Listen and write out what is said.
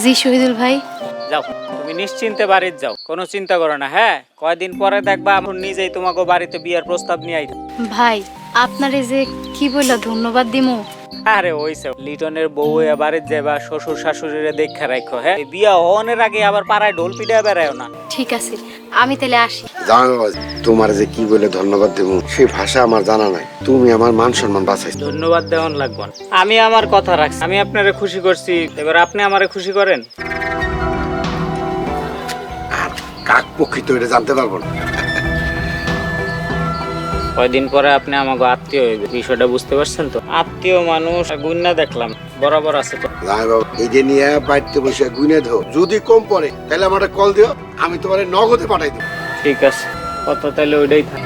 জি শহীদুল ভাই। যাও, তুমি নিশ্চিন্তে বাড়িতে যাও, কোনো চিন্তা করো না। হ্যাঁ, কয়দিন পরে দেখবা আমি নিজেই তোমাকে বাড়িতে বিয়ার প্রস্তাব নিয়ে আইতাম। ভাই আপনারে যে কি বললা ধন্যবাদ দিমু। আরে ওইসব লিটনের বউ হইয়া বাড়িতে যাবা, শ্বশুর শাশুড়িরে দেখা রাখো। হ্যাঁ, এই বিয়া হওয়ার আগে আবার পাড়ায় ঢোল পিটা বেড়ায় না। ঠিক আছে, আমি তাহলে আসি। জানো বাবা, তোমার যে কি বলে ধন্যবাদ দেব সেই ভাষা আমার জানা নাই। তুমি আমার মান সম্মান বাঁচাইছো। ধন্যবাদ দেওয়ান লাগবে না। আমি আমার কথা রাখছি, আমি আপনারে খুশি করছি, এবার আপনি আমারে খুশি করেন। আর কাক পক্ষী তো এটা জানতে পারবো না। কয়দিন পরে আপনি আমাকে আত্মীয় হইবে, বিষয়টা বুঝতে পারছেন তো? আত্মীয় মানুষ গুন্না দেখলাম বরাবর আছে তো। জামাই বাবা, এই যে নিয়ে বাড়িতে বসে গুনে ধো, যদি কম পড়ে তাহলে আমার কল দিও, আমি তোমার নগদে পাঠাই দেবো। ঠিক আছে, কথা তাহলে ওইটাই থাক।